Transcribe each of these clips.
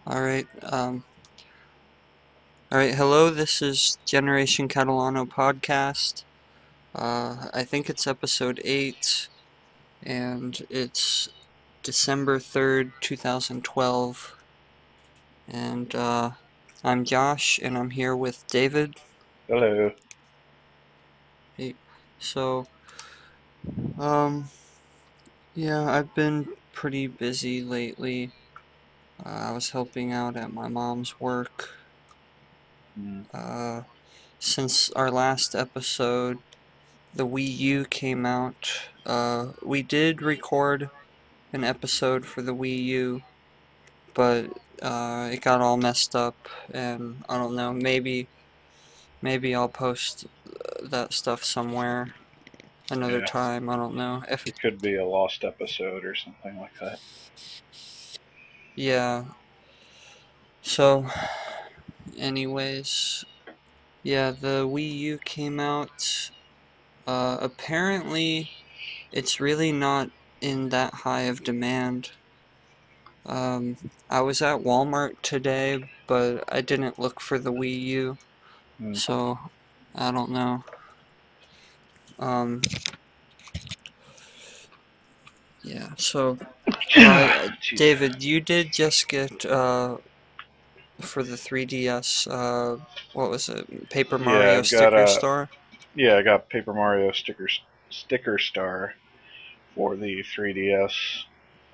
All right. All right. Hello. This is Generation Catalano podcast. I think it's episode 8, and it's December 3rd, 2012. And I'm Josh, and I'm here with David. Hello. Hey. So, um, yeah, I've been pretty busy lately. I was helping out at my mom's work. Mm, Uh, since our last episode, the Wii U came out. We did record an episode for the Wii U, but it got all messed up, and I don't know. Maybe I'll post that stuff somewhere another yeah, time. I don't know if. it could be a lost episode or something like that. Yeah. So, anyways, yeah, the Wii U came out. Apparently, it's really not in that high of demand. Um, I was at Walmart today, but I didn't look for the Wii U, Mm, so I don't know. Um, yeah, so, Excuse me. David, you did just get, for the 3DS, what was it? Paper Yeah, Mario Sticker Star? I got Paper Mario sticker star for the 3DS.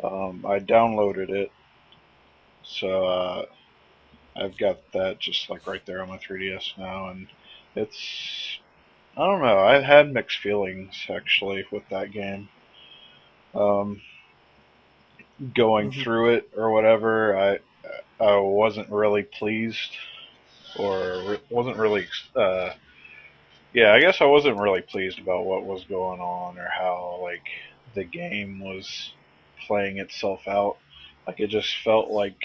I downloaded it, so I've got that just like right there on my 3DS now, and it's I don't know. I've had mixed feelings actually with that game. Um, Going Mm-hmm. through it or whatever, I wasn't really pleased or wasn't really yeah, I guess I wasn't really pleased about what was going on or how like the game was playing itself out. Like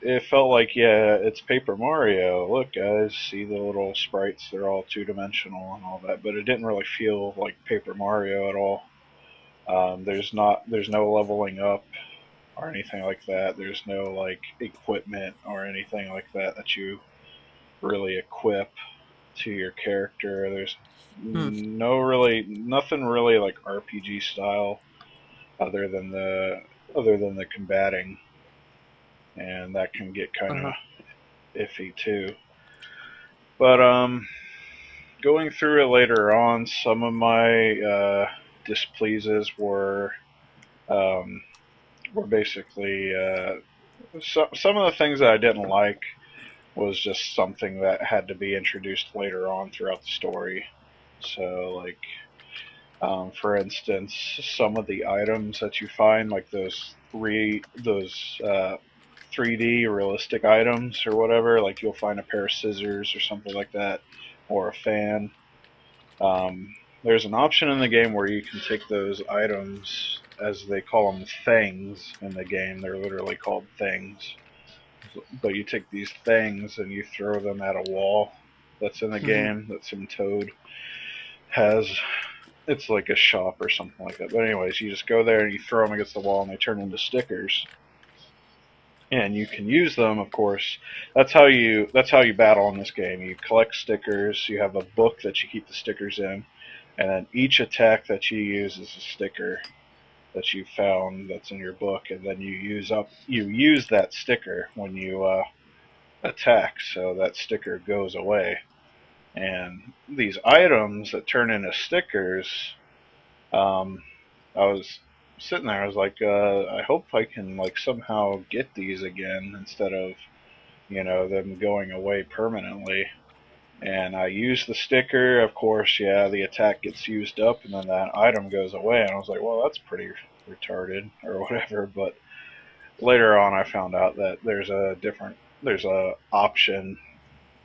it felt like yeah, it's Paper Mario. Look guys, see the little sprites, they're all two-dimensional and all that, but it didn't really feel like Paper Mario at all. There's no leveling up or anything like that. There's no like equipment or anything like that that you really equip to your character. There's Hmm. nothing really like RPG style other than the other than the combating, and that can get kind of Uh-huh. iffy too. But going through it later on, some of my displeases um, were basically some of the things that I didn't like was just something that had to be introduced later on throughout the story. So, like, for instance, some of the items that you find, like those 3D realistic items or whatever, like you'll find a pair of scissors or something like that, or a fan. There's an option in the game where you can take those items, as they call them, things in the game. They're literally called things, but you take these things and you throw them at a wall that's in the Mm-hmm. game that some toad has. It's like a shop or something like that. But anyways, you just go there and you throw them against the wall and they turn into stickers. And you can use them, of course. That's how you battle in this game. You collect stickers. You have a book that you keep the stickers in, and then each attack that you use is a sticker that you found that's in your book, and then you use that sticker when you attack, so that sticker goes away. And these items that turn into stickers, um, I was sitting there. I was like, I hope I can like somehow get these again instead of them going away permanently. And I used the sticker. Of course, yeah, the attack gets used up, and then that item goes away. And I was like, well, that's pretty retarded or whatever. But later on, I found out that there's a option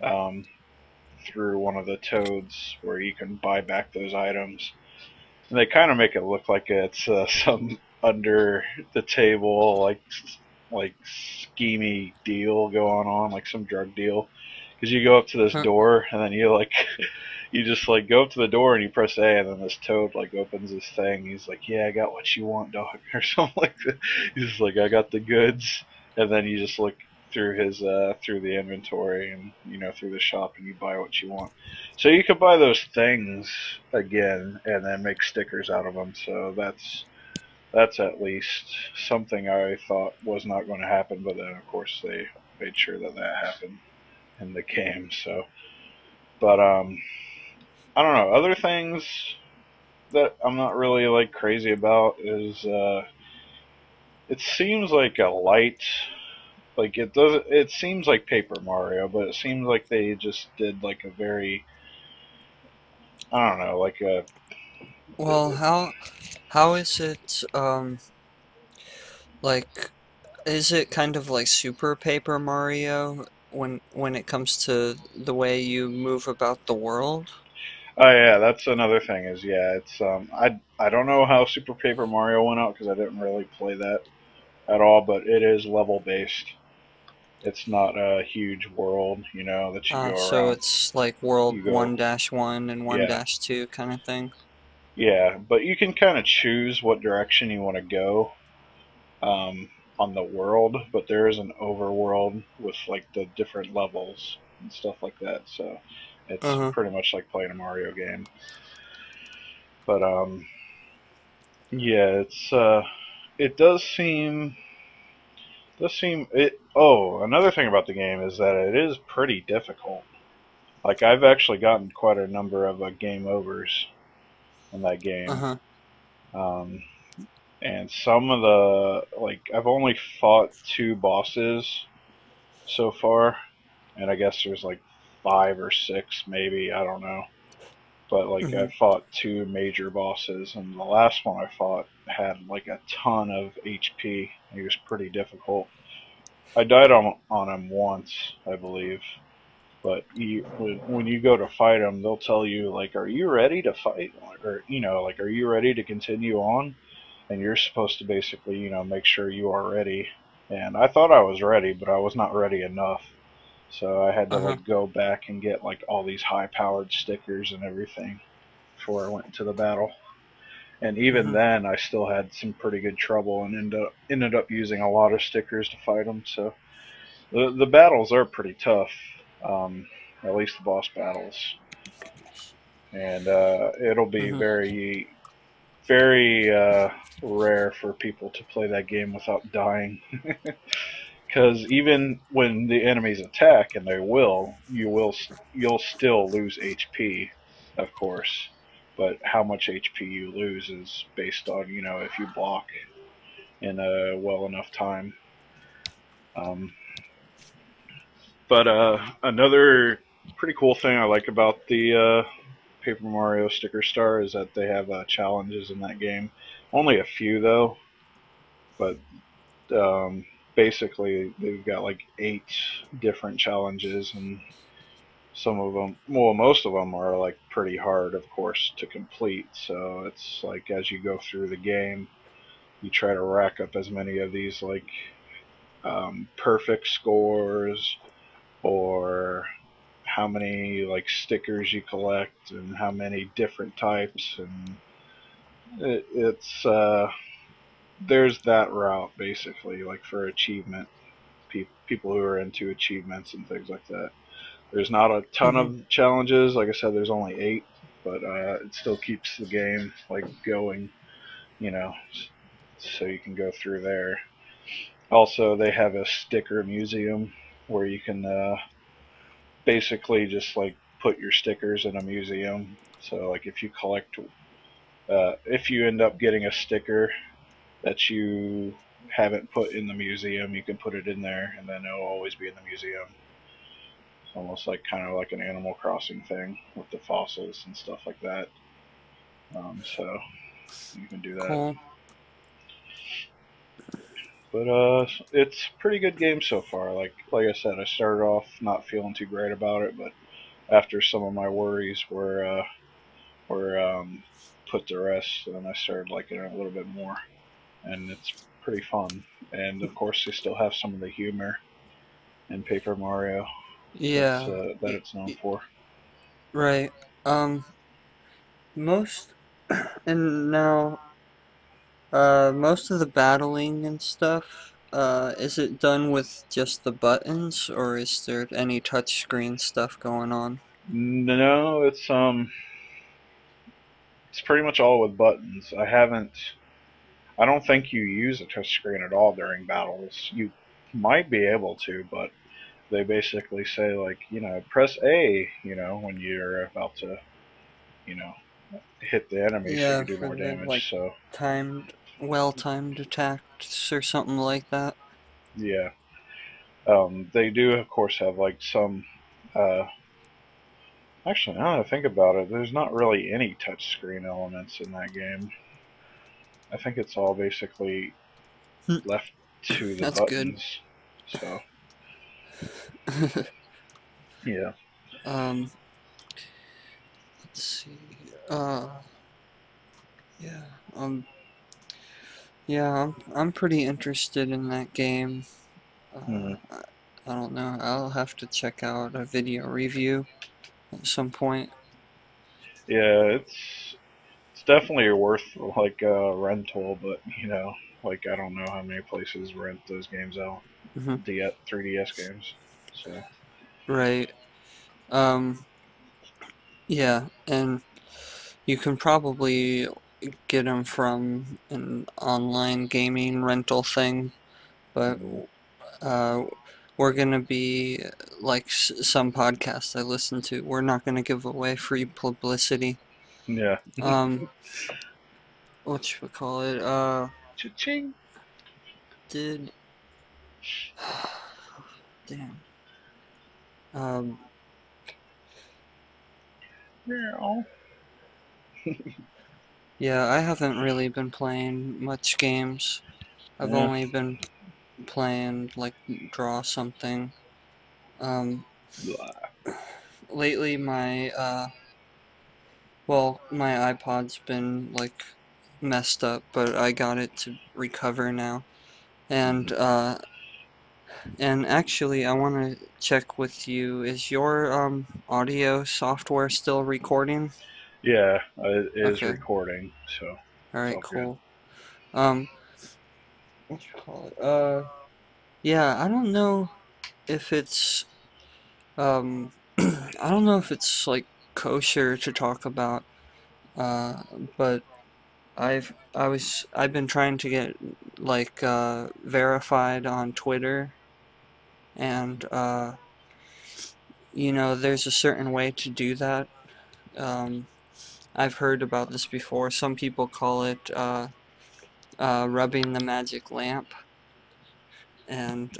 um, through one of the toads where you can buy back those items. And they kind of make it look like it's some under the table like schemy deal going on, like some drug deal. Because you go up to this Huh. door and then you like you just like go up to the door and you press A and then this toad like opens this thing. He's like, "Yeah, I got what you want, dog," or something like that. He's just like, "I got the goods." and then you just look through his through the inventory and through the shop and you buy what you want. So you could buy those things again and then make stickers out of them. So that's at least something I thought was not going to happen, but then of course they made sure that that happened in the game. So, but I don't know. Other things that I'm not really like crazy about is it seems like a light. Like it does. It seems like Paper Mario, but it seems like they just did like a very, I don't know, like a. Well, how is it like is it kind of like Super Paper Mario when it comes to the way you move about the world? Oh yeah, that's another thing. Is yeah, it's I don't know how Super Paper Mario went out because I didn't really play that at all, but it is level based. It's not a huge world, that you go So around. it's like World You go, 1-1 and yeah, 1-2 kind of thing. yeah, but you can kind of choose what direction you want to go um, on the world, but there is an overworld with like the different levels and stuff like that. So it's Uh-huh. pretty much like playing a Mario game. But yeah, it does seem it. Oh, another thing about the game is that it is pretty difficult. Like I've actually gotten quite a number of game overs in that game. Uh-huh. Um, and some of the like I've only fought two bosses so far, and I guess there's like five or six, maybe, I don't know. But like I Mhm. fought two major bosses, and the last one I fought had like a ton of HP. He was pretty difficult. I died on him once, I believe. But when you go to fight him, they'll tell you like, "Are you ready to fight?" Or like, "Are you ready to continue on?" And you're supposed to basically, make sure you are ready. And I thought I was ready, but I was not ready enough. So I had to Uh-huh. like go back and get like all these high powered stickers and everything before I went into the battle. And even Mhm. then, I still had some pretty good trouble and ended up using a lot of stickers to fight them. So the battles are pretty tough, at least the boss battles. And it'll be Mhm. very very rare for people to play that game without dying. Because even when the enemies attack, and they will, you'll still lose HP, of course. But how much HP you lose is based on if you block in a well enough time. Um, but another pretty cool thing I like about the Paper Mario Sticker Star is that they have challenges in that game. Only a few though, but basically they've got like 8 different challenges, and some of them, well, most of them are like pretty hard, of course, to complete. So it's like as you go through the game, you try to rack up as many of these like perfect scores, or how many like stickers you collect and how many different types, and it's there's that route basically like for achievement people who are into achievements and things like that. There's not a ton Mhm. of challenges. Like I said, there's only 8, but it still keeps the game like going, you know, so you can go through there. Also, they have a sticker museum where you can basically just like put your stickers in a museum. So like if you end up getting a sticker that you haven't put in the museum, you can put it in there, and then it'll always be in the museum. It's almost like kind of like an Animal Crossing thing with the fossils and stuff like that. So you can do that. Cool. But it's a pretty good game so far. Like I said, I started off not feeling too great about it, but after some of my worries were put to rest, and I started liking it a little bit more, and it's pretty fun. And of course, they still have some of the humor in Paper Mario Yeah. that it's known for. Right. Um most and now most of the battling and stuff. Is it done with just the buttons, or is there any touchscreen stuff going on? No, it's pretty much all with buttons. I don't think you use a touchscreen at all during battles. You might be able to, but they basically say like, press A, when you're about to, you know, hit the enemy so you Yeah, can do for more the like damage. So well-timed attacks or something like that. yeah, they do of course have like some. Uh, Actually, now that I think about it, there's not really any touchscreen elements in that game. I think it's all basically Hmm, left to the that's good. buttons. So yeah. um, let's see. Yeah. Yeah, I'm pretty interested in that game. Hmm. I don't know. I'll have to check out a video review at some point. Yeah, it's definitely worth like a rental, but like I don't know how many places rent those games out, Hmm. 3DS games. So Right. Um, yeah, and you can probably get them from an online gaming rental thing, but mm, uh, we're gonna be like some podcasts I listen to. We're not gonna give away free publicity. yeah. Um, what you call it? Cha-ching. Did damn. Um, Yeah. yeah, I haven't really been playing much games. I've Yeah. only been playing like draw something. Um, Blah. lately my iPod's been like messed up, but I got it to recover now. And Mhm. actually I want to check with you, is your audio software still recording? Yeah, it is Okay. recording, so All it's right, all good. cool. Um, what you call it? Yeah, I don't know if it's um I don't know if it's like kosher to talk about, uh but I've been trying to get like verified on Twitter, and there's a certain way to do that. Um I've heard about this before. Some people call it rubbing the magic lamp, and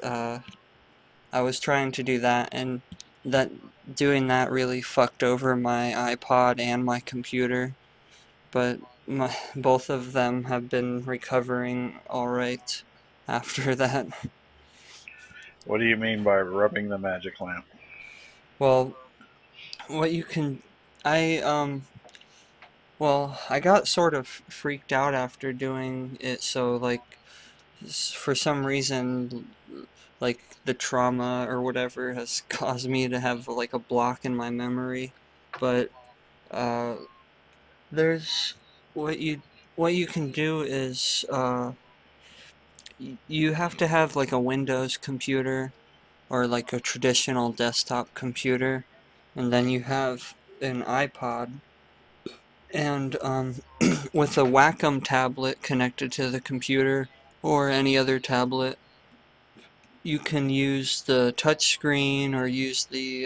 I was trying to do that, and that doing that really fucked over my iPod and my computer, but both of them have been recovering all right after that. What do you mean by rubbing the magic lamp? Well, what you can, I well, I got sort of freaked out after doing it, so like for some reason, like the trauma or whatever has caused me to have like a block in my memory, but uh there's what you can do is you have to have like a Windows computer or like a traditional desktop computer, and then you have an iPod, and with a Wacom tablet connected to the computer or any other tablet, you can use the touchscreen or use the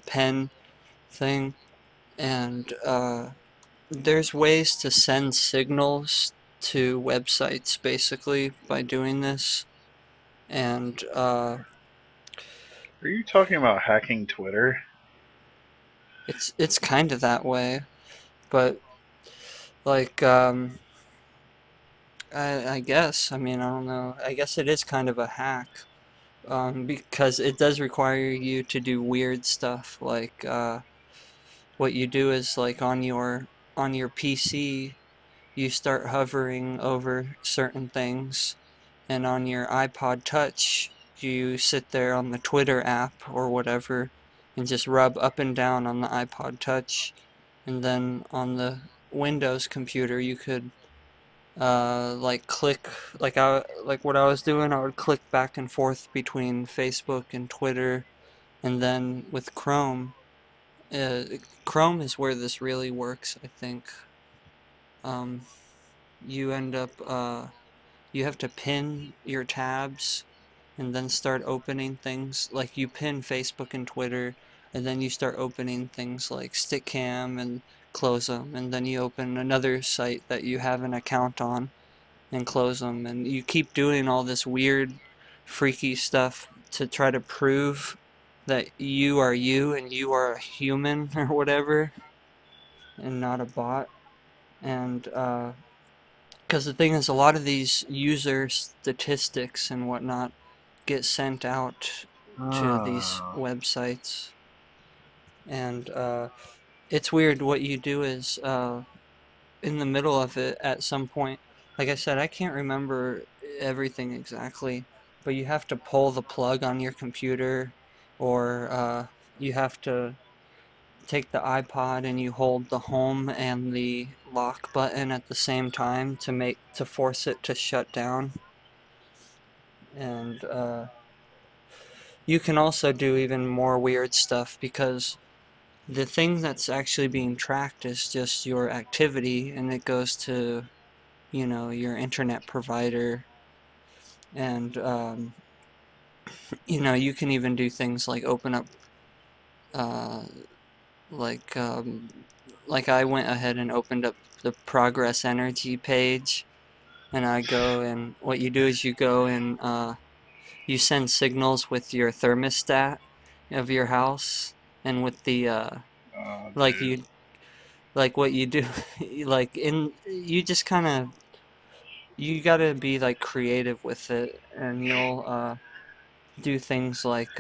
pen thing, and there's ways to send signals to websites basically by doing this, and Are you talking about hacking Twitter? it's kind of that way, but like I guess, I mean, I don't know. I guess it is kind of a hack, because it does require you to do weird stuff. Like what you do is like on your PC, you start hovering over certain things, and on your iPod Touch, you sit there on the Twitter app or whatever and just rub up and down on the iPod Touch, and then on the Windows computer, you could like click, like what I was doing, I would click back and forth between Facebook and Twitter, and then with Chrome, uh, Chrome is where this really works, I think. Um, you end up, you have to pin your tabs and then start opening things. Like you pin Facebook and Twitter, and then you start opening things like Stickcam and close them, and then you open another site that you have an account on and close them, and you keep doing all this weird, freaky stuff to try to prove that you are you and you are a human or whatever, and not a bot. And because the thing is, a lot of these user statistics and whatnot get sent out to these Ah. websites, and it's weird. What you do is in the middle of it at some point, like I said, I can't remember everything exactly, but you have to pull the plug on your computer, or you have to take the iPod and you hold the home and the lock button at the same time to force it to shut down. And you can also do even more weird stuff because the thing that's actually being tracked is just your activity, and it goes to, your internet provider. And you can even do things like open up, uh, like um, like I went ahead and opened up the Progress Energy page, and I go, and what you do is you go and you send signals with your thermostat of your house, and with the Oh, like dude. you like what you do, like in you just kind of, you gotta be like creative with it, and you'll do things like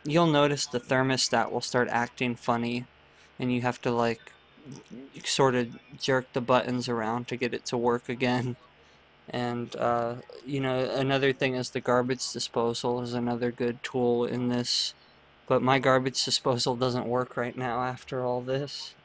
you'll notice the thermostat will start acting funny, and you have to like sort of jerk the buttons around to get it to work again. And another thing is the garbage disposal is another good tool in this, but my garbage disposal doesn't work right now after all this.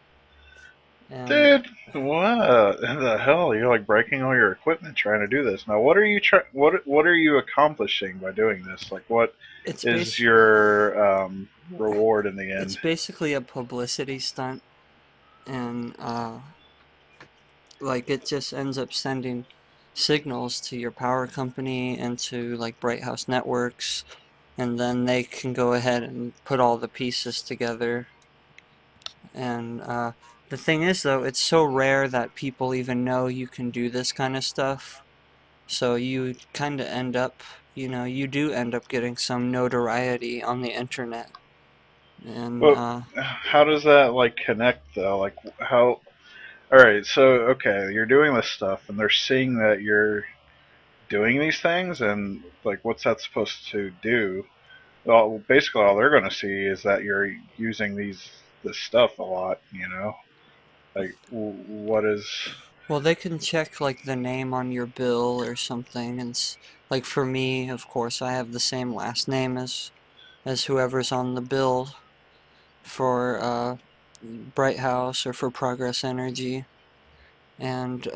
And Dude, what in the hell? You're like breaking all your equipment trying to do this. Now, what are you what are you accomplishing by doing this? Like, what it's is bas- your reward in the it's end? basically a publicity stunt, and like it just ends up sending signals to your power company and to like Bright House Networks, and then they can go ahead and put all the pieces together. And the thing is, though, it's so rare that people even know you can do this kind of stuff. So you kind of end up, you do end up getting some notoriety on the internet. And Well, how does that like connect though? Like, how? All right, so okay, you're doing this stuff, and they're seeing that you're doing these things, and like, what's that supposed to do? Well, basically, all they're going to see is that you're using this stuff a lot. Like, what is? well, they can check like the name on your bill or something, and like for me, of course, I have the same last name as whoever's on the bill for Bright House or for Progress Energy. And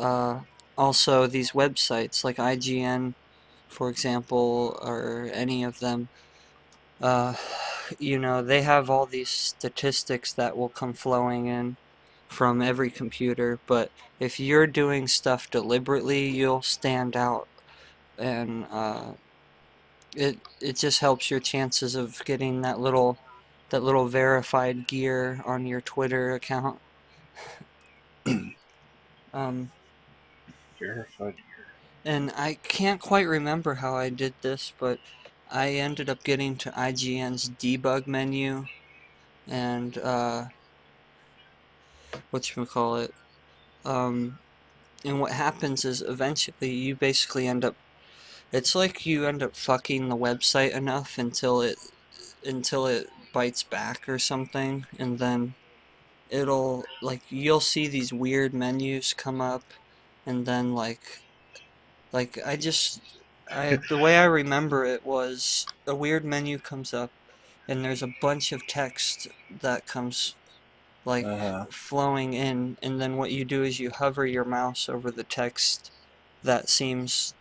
also these websites like IGN, for example, or any of them, uh, they have all these statistics that will come flowing in from every computer. But if you're doing stuff deliberately, you'll stand out, and it just helps your chances of getting that little verified gear on your Twitter account. Um, Verified. And I can't quite remember how I did this, but I ended up getting to IGN's debug menu, and whatchamacallit, um, and what happens is eventually you basically end up, it's like you end up fucking the website enough until it bites back or something, and then it'll, like, you'll see these weird menus come up, and then like the way I remember it was a weird menu comes up, and there's a bunch of text that comes like Uh huh. flowing in, and then what you do is you hover your mouse over the text, that seems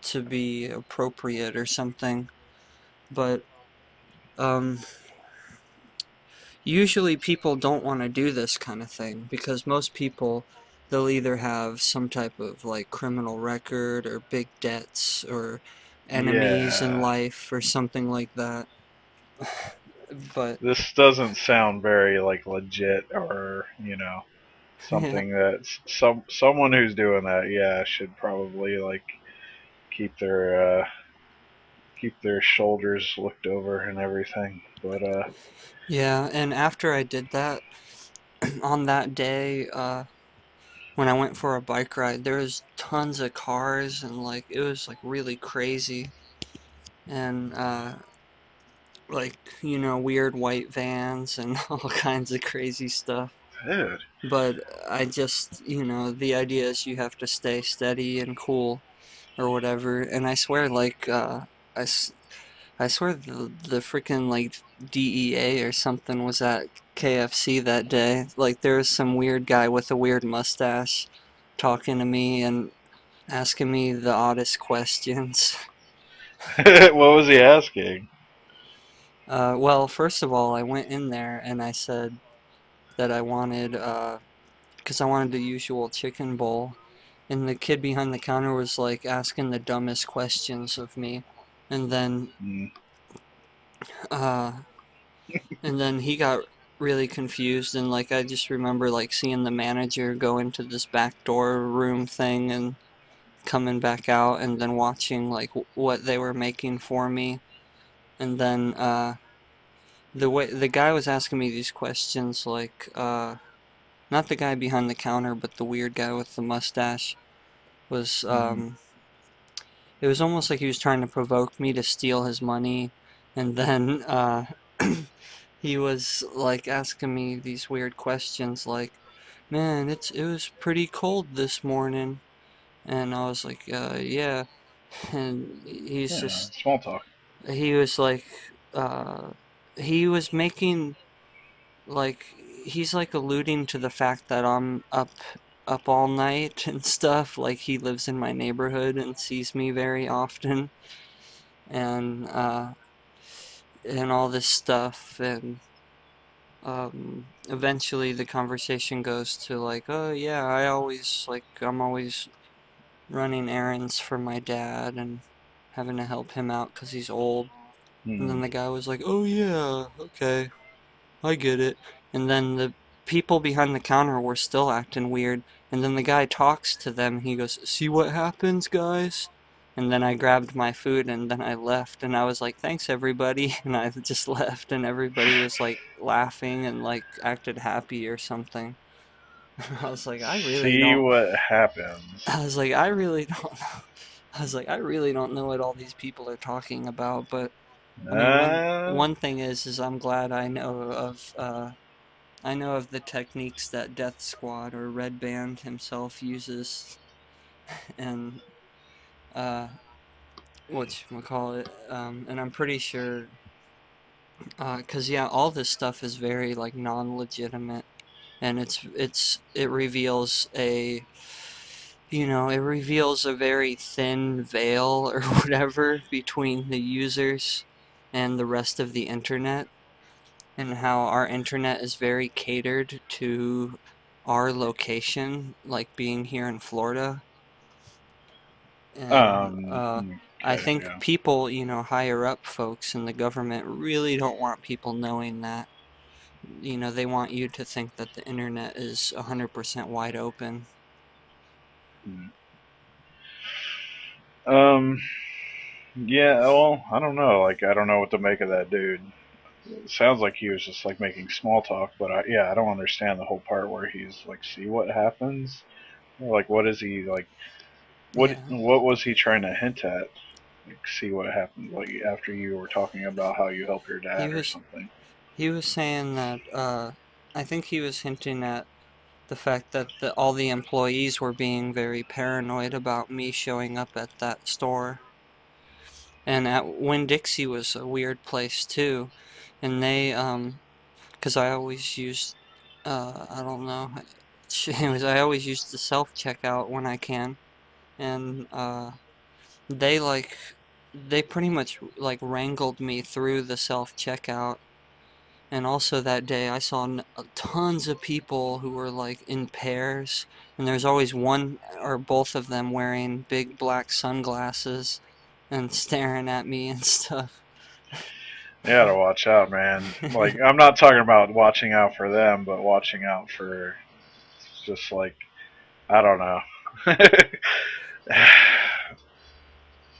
to be appropriate or something. But um, usually people don't want to do this kind of thing because most people, they'll either have some type of like criminal record or big debts or enemies in Yeah. life or something like that. But This doesn't sound very like legit or, yeah, something that someone who's doing that, yeah, should probably like keep their keep their shoulders looked over and everything. But yeah, and after I did that, on that day, when I went for a bike ride, there was tons of cars and like it was like really crazy and like weird white vans and all kinds of crazy stuff. dude. But I just the idea is you have to stay steady and cool or whatever. And I swear I, s- I swear the freaking like DEA or something was at KFC that day. Like there was some weird guy with a weird mustache talking to me and asking me the oddest questions. What was he asking? Well, first of all, I went in there and I said that I wanted, because I wanted the usual chicken bowl, and the kid behind the counter was like asking the dumbest questions of me, and then, Mm. uh, and then he got really confused, and like I just remember like seeing the manager go into this back door room thing and coming back out, and then watching like what they were making for me, and then, the way the guy was asking me these questions, like not the guy behind the counter, but the weird guy with the mustache was Mm. it was almost like he was trying to provoke me to steal his money, and then he was like asking me these weird questions, like, "Man, it was pretty cold this morning," and I was like, "Yeah," and Yeah, small talk. he was like, uh, he was making like he's like alluding to the fact that I'm up all night and stuff. Like he lives in my neighborhood and sees me very often, and all this stuff. And eventually the conversation goes to like, oh yeah, I'm always running errands for my dad and having to help him out because he's old. And then Mm. the guy was like, oh yeah, okay, I get it. And then the people behind the counter were still acting weird. And then the guy talks to them. He goes, "See what happens, guys?" And then I grabbed my food and then I left. And I was like, "Thanks, everybody." And I just left. And everybody was like laughing and like acted happy or something. I was like, I really See don't. what happens. I was like, I really don't know. I was like, I really don't know what all these people are talking about. But I mean, Uh, one thing is I'm glad I know of the techniques that Death Squad or Red Band himself uses, and whatchamacallit, and I'm pretty sure, 'cause yeah, all this stuff is very like non-legitimate, and it reveals it reveals a very thin veil or whatever between the users and the rest of the internet, and how our internet is very catered to our location, like being here in Florida. And I okay, think yeah. people, higher up folks in the government really don't want people knowing that. They want you to think that the internet is 100% wide open. Mm. Um, yeah, well, I don't know. Like, I don't know what to make of that dude. It sounds like he was just like making small talk, but yeah, I don't understand the whole part where he's like, see what happens. Like, what is he like? Yeah. What was he trying to hint at? Like, see what happens. Like after you were talking about how you help your He dad or was something. he was saying that I think he was hinting at the fact that all the employees were being very paranoid about me showing up at that store. And at Winn-Dixie was a weird place too. And they, 'cause I always use, I don't know, anyways, I always use the self checkout when I can. and they like they pretty much like wrangled me through the self-checkout. And also that day I saw tons of people who were like in pairs, and there's always one or both of them wearing big black sunglasses and staring at me and stuff. You gotta watch out, man. Like, I'm not talking about watching out for them, but watching out for just like, I don't know.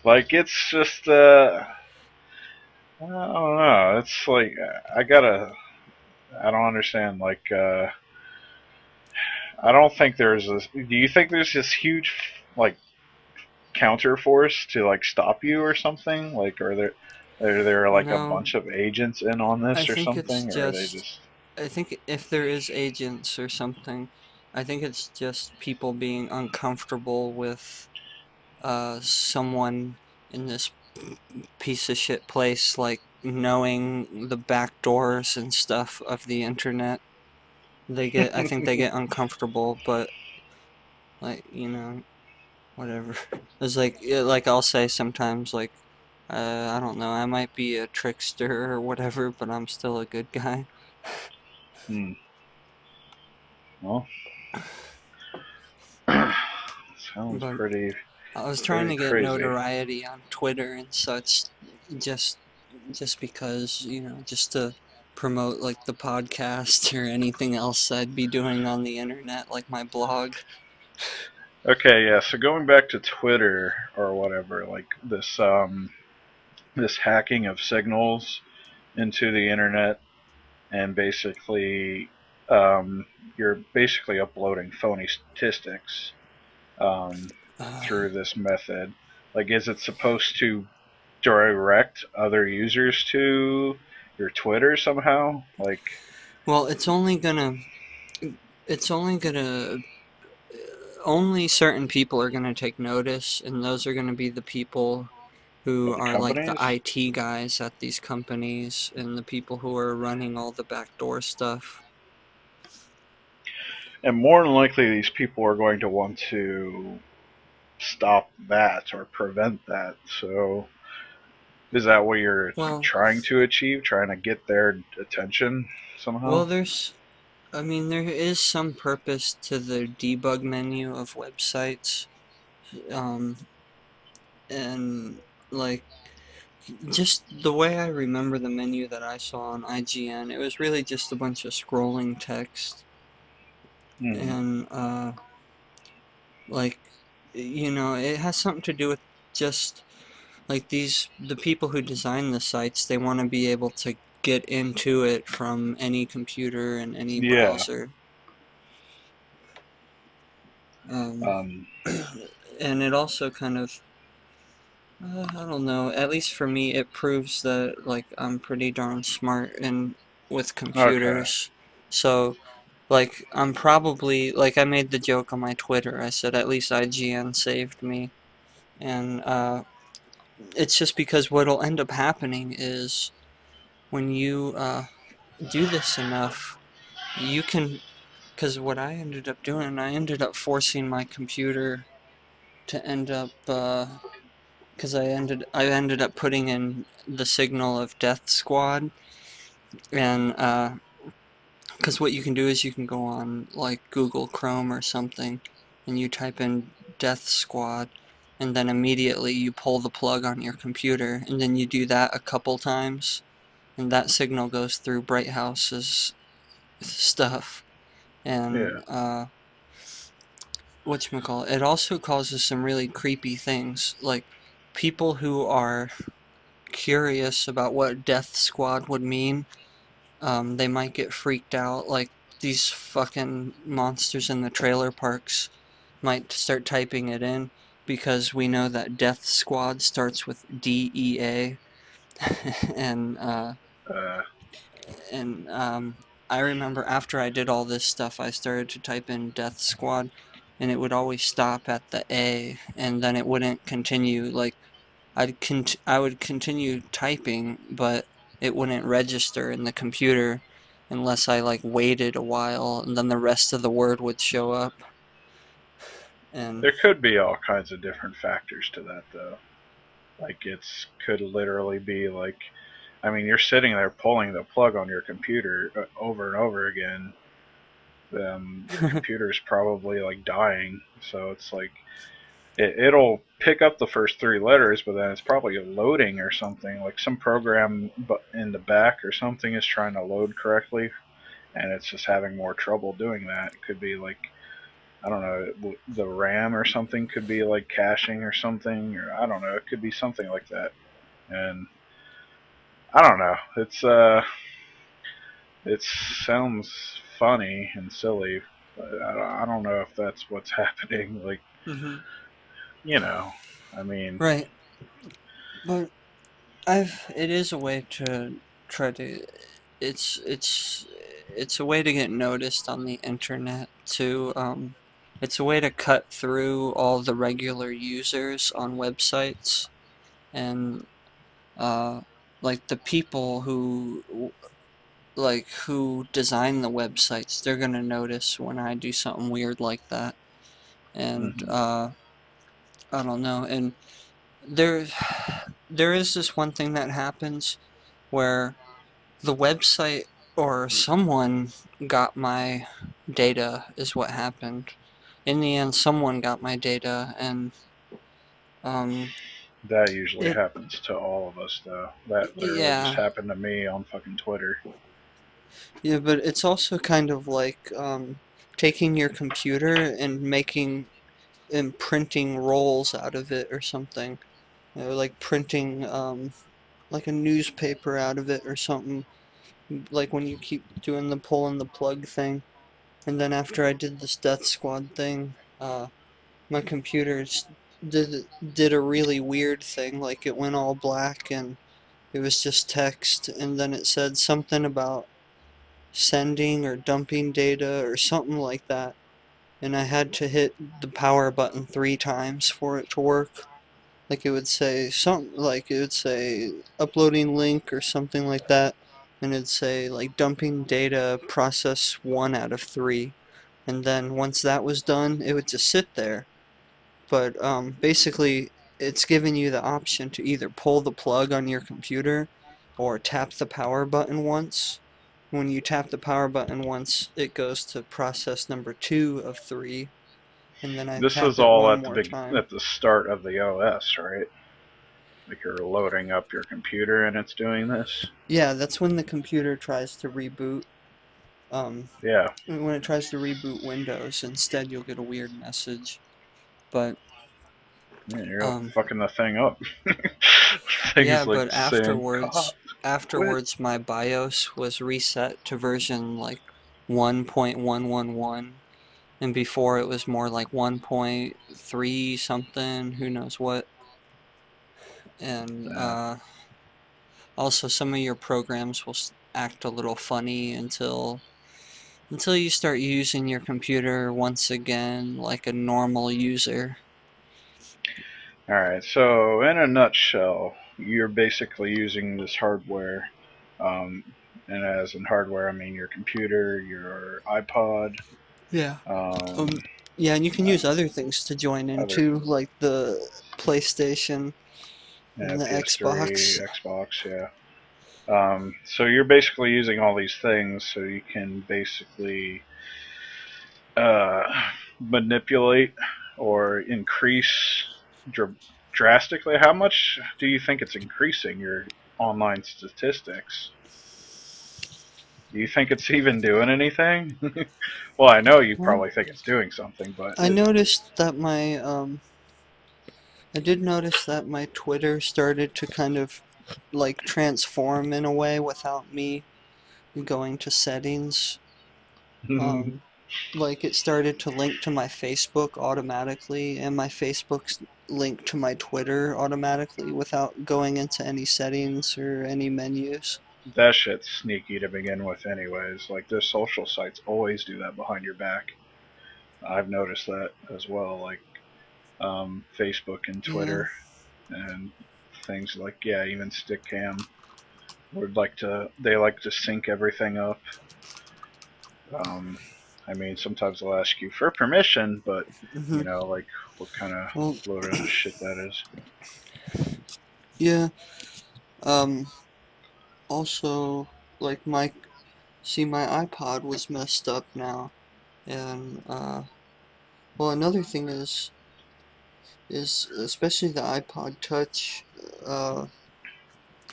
Like, it's just, I don't know. It's like, I gotta, I don't understand. Like, I don't think there's this. Do you think there's this huge, like, counter force to, like, stop you or something? Like, are there, like, a No, bunch of agents in on I this or think it's something? Or are they just, just. I think if there is agents or something, I think it's just people being uncomfortable with someone in this piece of shit place, like knowing the back doors and stuff of the internet. I think they get uncomfortable, but like, whatever. It's like, yeah, like I'll say sometimes, like, I don't know, I might be a trickster or whatever, but I'm still a good guy. Hmm, well, sounds But I was trying pretty to get crazy. notoriety on Twitter and such, just just because, just to promote like the podcast or anything else I'd be doing on the internet, like my blog. Okay, yeah. So going back to Twitter or whatever, like this hacking of signals into the internet, and basically, um, you're basically uploading phony statistics um, Uh, through this method. Like, is it supposed to direct other users to your Twitter somehow? Like, well, it's only certain people are gonna take notice, and those are gonna be the people who of the are like the companies? IT guys at these companies and the people who are running all the backdoor stuff. And more than likely, these people are going to want to stop that or prevent that. So, is that what you're Well, trying to achieve? Trying to get their attention well, somehow? I mean, there is some purpose to the debug menu of websites, um, and like just the way I remember the menu that I saw on IGN, it was really just a bunch of scrolling text, Hmm. and like it has something to do with just like the people who design the sites, they want to be able to get into it from any computer and any Yeah. browser. Um, Um, and it also kind of, I don't know, at least for me, it proves that like I'm pretty darn smart and with okay. computers. So, like, I'm probably like I made the joke on my Twitter. I said at least IGN saved me, and it's just because what'll end up happening is when you do this enough, you can. Because what I ended up doing, I ended up forcing my computer to end up because I ended up putting in the signal of Death Squad, and because what you can do is you can go on like Google Chrome or something, and you type in Death Squad, and then immediately you pull the plug on your computer, and then you do that a couple times, and that signal goes through Bright House's stuff, Yeah. and whatchamacallit, it also causes some really creepy things, like people who are curious about what Death Squad would mean, they might get freaked out. Like these fucking monsters in the trailer parks might start typing it in because we know that Death Squad starts with DEA, and Uh, and I remember after I did all this stuff, I started to type in Death Squad, and it would always stop at the A, and then it wouldn't continue. Like I would continue typing, but it wouldn't register in the computer unless I like waited a while, and then the rest of the word would show up. And There could be all kinds of different factors to that, though. Like, could literally be like, I mean, you're sitting there pulling the plug on your computer over and over again. Your computer's probably like dying, so it's like it'll pick up the first three letters, but then it's probably loading or something. Like some program in the back or something is trying to load correctly, and it's just having more trouble doing that. It could be like, I don't know, the RAM or something could be like caching or something, or I don't know. It could be something like that, and I don't know. It sounds funny and silly, but I don't know if that's what's happening. Like, hmm you know, I mean, right, but it is a way to try to it's it's it's a way to get noticed on the internet to it's a way to cut through all the regular users on websites and uh like the people who design the websites, they're gonna notice when I do something weird like that. And hmm I don't know. And there there is this one thing that happens where the website or someone got my data is what happened. In the end, someone got my data, and um, that usually it happens to all of us, though. That literally just yeah, happened to me on fucking Twitter. yeah, but it's also kind of like taking your computer and making and printing rolls out of it or something, like printing like a newspaper out of it or something, like when you keep doing the pull and the plug thing. And then after I did this Death Squad thing, my computer did a really weird thing. Like it went all black and it was just text, and then it said something about sending or dumping data or something like that. And I had to hit the power button 3 times for it to work. Like it would say something like it would say uploading link or something like that, and it'd say like dumping data process 1 out of 3. And then once that was done, it would just sit there. But basically, it's giving you the option to either pull the plug on your computer or tap the power button once. When you tap the power button once, it goes to process number 2 of 3, and then I This tap is it all one at more time. the start of the OS, right? Like you're loading up your computer and it's doing this. Yeah, that's when the computer tries to reboot. Yeah, When it tries to reboot Windows, instead you'll get a weird message. But yeah, you're um, fucking the thing up. yeah, Things like but saying, "God, quit." afterwards my BIOS was reset to version like 1.111, and before it was more like 1.3 something, who knows what. And Yeah. also some of your programs will act a little funny until you start using your computer once again like a normal user. All right. So, in a nutshell, you're basically using this hardware, um, and as in hardware, I mean your computer, your iPod, Yeah. um, Um, yeah, and you can uh, use other things to join in other too, like the PlayStation and the PS3, Xbox. Xbox, yeah. So you're basically using all these things so you can basically uh, manipulate or increase dr- drastically. How much do you think it's increasing your online statistics? Do you think it's even doing anything? Well, I know you Well, probably think it's doing something, but I noticed that I did notice that my Twitter started to kind of like transform in a way without me going to settings. Um, like it started to link to my Facebook automatically, and my Facebook's linked to my Twitter automatically without going into any settings or any menus. that shit's sneaky to begin with, anyways. Like, their social sites always do that behind your back. I've noticed that as well. Like, Facebook and Yeah. Twitter and things like, yeah, even Stickcam would like to, they like to sync everything up. Um, I mean, sometimes they'll ask you for permission, but Hmm. like what kind of Well, loaded shit that is. yeah. Um. Also, like my iPod was messed up now, and well, another thing is especially the iPod Touch, uh,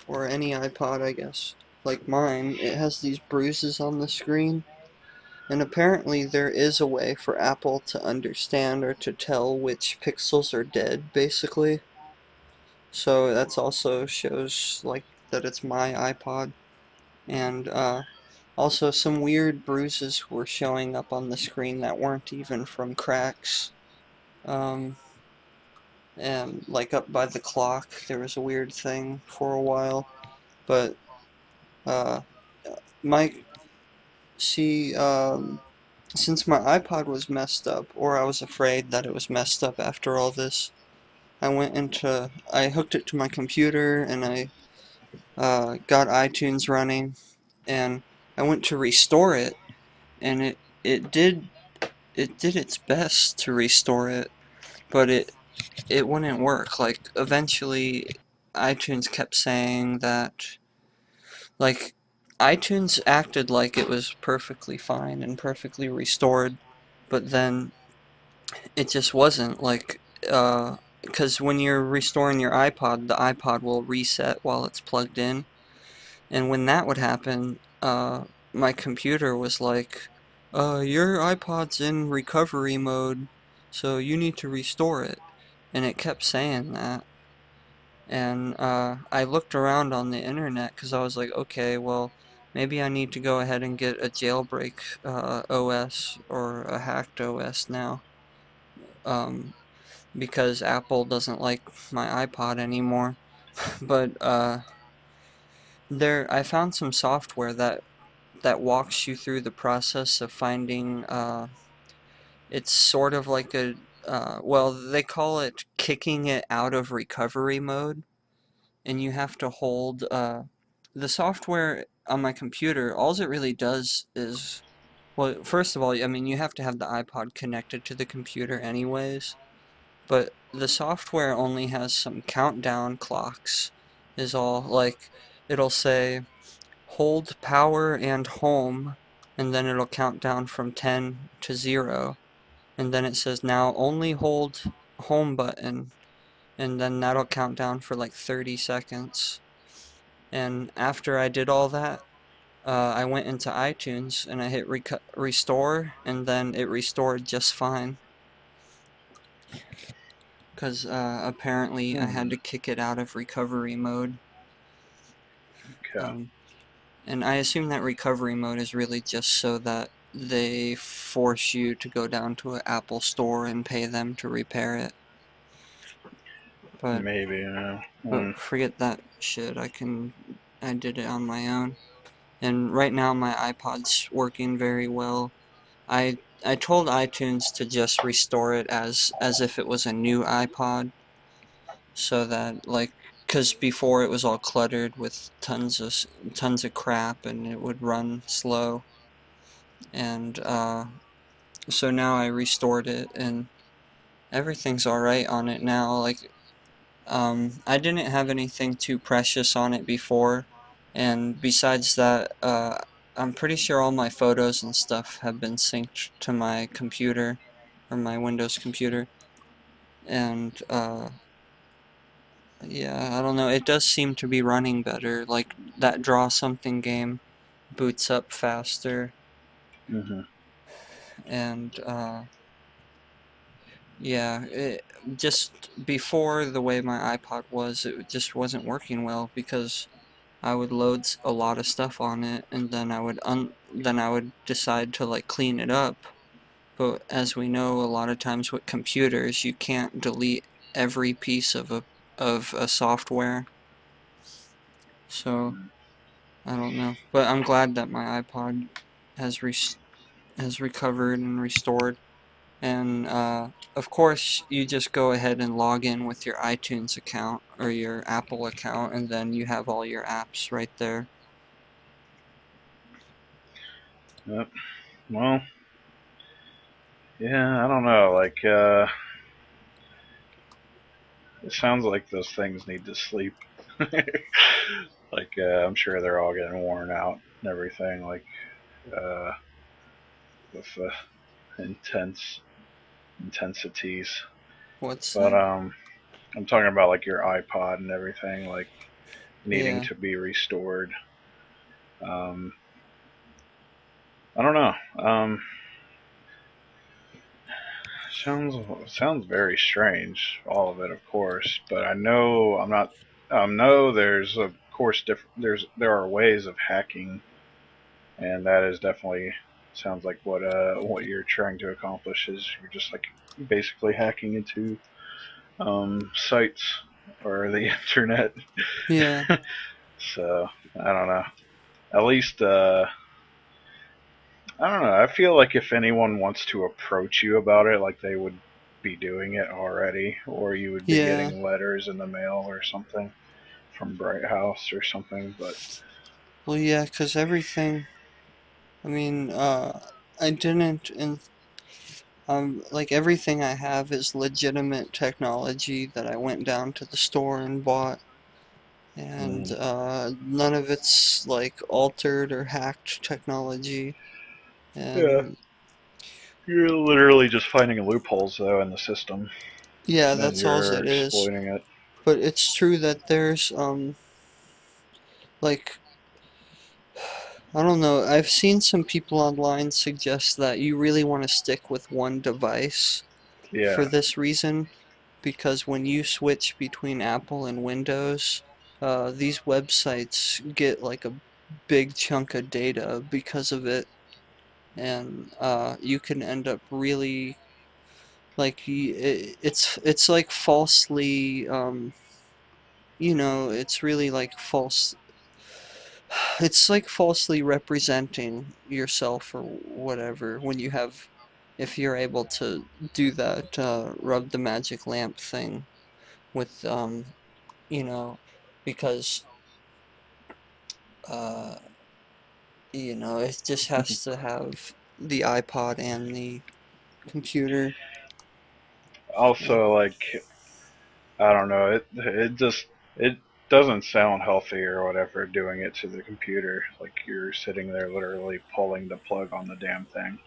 or any iPod, I guess, like mine, it has these bruises on the screen. And apparently there is a way for Apple to understand or to tell which pixels are dead, basically. So that's also shows like that it's my iPod. And also some weird bruises were showing up on the screen that weren't even from cracks. Um, and like up by the clock, there was a weird thing for a while. But uh, my see since my iPod was messed up, or I was afraid that it was messed up after all this, I hooked it to my computer and I got iTunes running, and I went to restore it, and it did it did its best to restore it, but it wouldn't work. Like eventually, iTunes kept saying that like iTunes acted like it was perfectly fine and perfectly restored, but then it just wasn't like because when you're restoring your iPod, the iPod will reset while it's plugged in, and when that would happen, my computer was like, your iPod's in recovery mode, so you need to restore it, and it kept saying that. And I looked around on the internet because I was like, okay, well, maybe I need to go ahead and get a jailbreak OS or a hacked OS now. Um, because Apple doesn't like my iPod anymore. But I found some software that walks you through the process of finding. It's sort of like a well, they call it kicking it out of recovery mode, and you have to hold the software on my computer. All it really does is, well, first of all, I mean, you have to have the iPod connected to the computer anyways. But the software only has some countdown clocks, is all. Like, it'll say, hold power and home, and then it'll count down from 10 to 0. And then it says, now only hold home button, and then that'll count down for like 30 seconds. And after I did all that, I went into iTunes and I hit restore, and then it restored just fine. Because apparently I had Hmm. to kick it out of recovery mode. Okay. Um, and I assume that recovery mode is really just so that they force you to go down to an Apple store and pay them to repair it. But Maybe. but forget that shit. I did it on my own. And right now my iPod's working very well. I told iTunes to just restore it as if it was a new iPod, so that like because before it was all cluttered with tons of crap and it would run slow, and so now I restored it and everything's all right on it now. Like I didn't have anything too precious on it before, and besides that, I'm pretty sure all my photos and stuff have been synced to my computer or my Windows computer, and yeah, I don't know. It does seem to be running better. Like that Draw Something game boots up faster, Hmm. and yeah, just before the way my iPod was, it just wasn't working well because I would load a lot of stuff on it, and then I would decide to like clean it up. But as we know, a lot of times with computers, you can't delete every piece of a software. So I don't know, but I'm glad that my iPod has re has recovered and restored. And of course, you just go ahead and log in with your iTunes account or your Apple account, and then you have all your apps right there. Yep. Well. Yeah, I don't know. It sounds like those things need to sleep. I'm sure they're all getting worn out and everything. Uh, with intense intensities. What's But that? I'm talking about like your iPod and everything, like needing Yeah, to be restored. Um, I don't know. Sounds very strange, all of it, of course. But I know I'm not. Know there's of course there are ways of hacking, and that is definitely sounds like what you're trying to accomplish is you're just like basically hacking into sites or the internet. yeah, So I don't know. At least I don't know. I feel like if anyone wants to approach you about it, like they would be doing it already, or you would be yeah. getting letters in the mail or something from Bright House or something. But Well, yeah, 'cause everything, I mean, I didn't, and like everything I have is legitimate technology that I went down to the store and bought, and mm, none of it's like altered or hacked technology, yeah, and you're literally just finding loopholes though in the system, yeah, and that's all you're it is. exploiting it. But it's true that there's like I don't know, I've seen some people online suggest that you really want to stick with one device for Yeah, this reason, because when you switch between Apple and Windows, these websites get like a big chunk of data because of it, and you can end up really like it's like falsely it's really like false. It's like falsely representing yourself or whatever when you have, if you're able to do that rub the magic lamp thing with you know, because uh, it just has to have the iPod and the computer. And also I don't know. It doesn't sound healthy or whatever doing it to the computer. Like you're sitting there literally pulling the plug on the damn thing